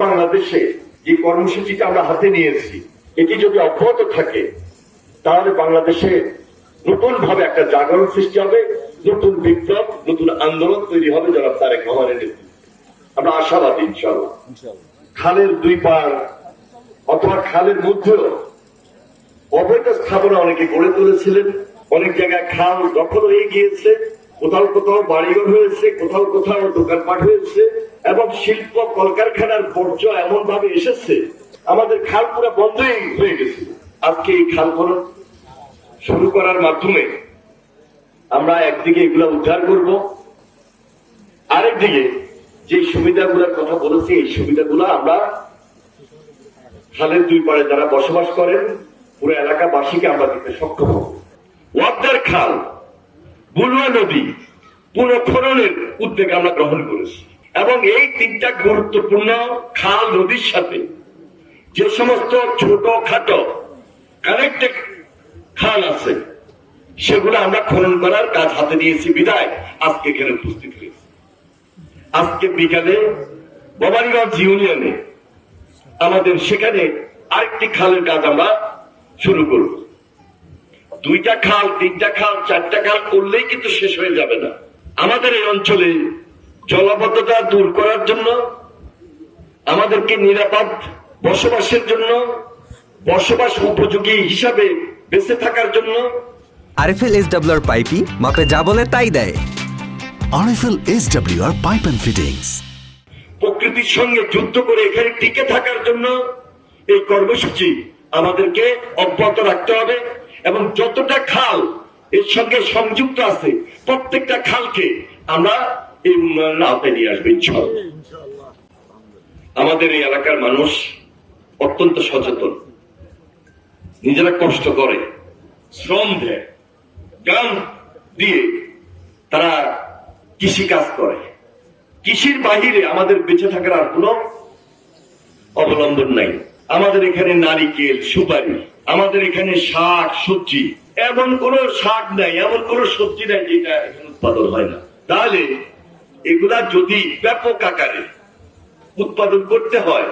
বাংলাদেশে যে কর্মসূচিটা আমরা হাতে নিয়েছি এটি যদি অব্যাহত থাকে তাহলে বাংলাদেশে নতুন ভাবে একটা জাগরণ সৃষ্টি হবে, নতুন বিপ্লব, নতুন আন্দোলন তৈরি হবে জনাব তারেক রহমানের নেতৃত্বে। আমরা আশাবাদী ইনশাআল্লাহ। খালের দুই পার অথবা খালের মধ্যেও অবৈধ স্থাপনা অনেকে গড়ে তুলেছিলেন, অনেক জায়গায় খাল দখল হয়ে গিয়েছে, কোথাও কোথাও বাড়িঘর হয়েছে, কোথাও কোথাও দোকানপাট হয়েছে এবং শিল্প কলকারখানার বর্জ্য এমন ভাবে এসেছে আমাদের খাল পুরো বন্ধই হয়ে গেছে। আজকে এই খাল খনন শুরু করার মাধ্যমে আমরা একদিকে এগুলা উদ্ধার করব, আরেকদিকে যে সুবিধাগুলোর কথা বলেছি এই সুবিধাগুলো আমরা খালের দুই পাড়ে যারা বসবাস করেন পুরো এলাকাবাসীকে আমরা দিতে সক্ষম হব। ওয়াবদার খাল, বুলুয়া নদী পুনঃখননের উদ্যোগ আমরা গ্রহণ করেছি এবং এই তিনটা গুরুত্বপূর্ণ খাল নদীর সাথে যে সমস্ত ছোট খাটো কানেক্টেড খাল আছে সেগুলো আমরা খনন করার কাজ হাতে নিয়েছি বিদায় আজকে এখানে উপস্থিত হয়েছি। আজকে বিকালে ভবানীগঞ্জ ইউনিয়নে আমাদের সেখানে আরেকটি খালের কাজ আমরা শুরু করব। দুইটা খাল, তিনটা খাল, চারটা খাল করলেই কিন্তু শেষ হয়ে যাবে না। আমাদের এই অঞ্চলে জলাবদ্ধতা দূর করার জন্য, আমাদেরকে নিরাপদ বসবাসের জন্য, বসবাস উপযোগী হিসাবে বেঁচে থাকার জন্য আরএফএল এসডব্লিউআর পাইপই মাপে যা বলে তাই দেয়। RFL SWR pipe and fittings. প্রকৃতির সঙ্গে যুদ্ধ করে এখানে টিকে থাকার জন্য এই কর্মসূচি আমাদেরকে অব্যাহত রাখতে হবে এবং যতটা খাল এর সঙ্গে সংযুক্ত আছে প্রত্যেকটা খালকে আমরা এই উন্নয়নের আওতায় নিয়ে আসবো ইনশাআল্লাহ। আমাদের এই এলাকার মানুষ অত্যন্ত সচেতন, নিজেরা কষ্ট করে, শ্রম দেয়, গান দিয়ে তারা কৃষি কাজ করে। কৃষির বাহিরে আমাদের বেঁচে থাকার আর কোনো অবলম্বন নাই। আমাদের এখানে নারিকেল, সুপারি, আমাদের এখানে শাক সবজি, এমন কোন শাক নাই, এমন কোন সবজি নাই যেটা এখানে উৎপাদন হয় না। তাহলে এগুলা যদি ব্যাপক আকারে উৎপাদন করতে হয়,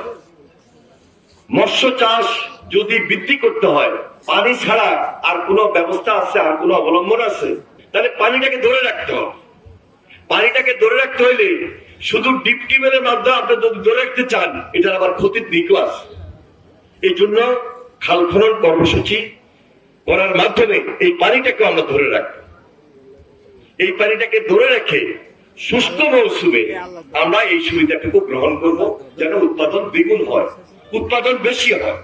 মৎস্য চাষ যদি বৃদ্ধি করতে হয়, পানি ছাড়া আর কোন ব্যবস্থা আছে, আর কোন অবলম্বন আছে? তাহলে পানিটাকে ধরে রাখতে হবে। পানিটাকে ধরে রাখতে হইলে শুধু ডিপ টিউবওয়েলের মাধ্যমে আপনি যদি ধরে রাখতে চান এটার আবার ক্ষতির দিকও আছে। এই জন্য খাল খনন কর্মসূচি করার মাধ্যমে এই পানিটাকে আমরা ধরে রাখবো। এই পানিটাকে ধরে রেখে শুষ্ক মৌসুমে আমরা এই সুবিধাটুকু গ্রহণ করব যেন উৎপাদন দ্বিগুণ হয়, উৎপাদন বেশি হয়।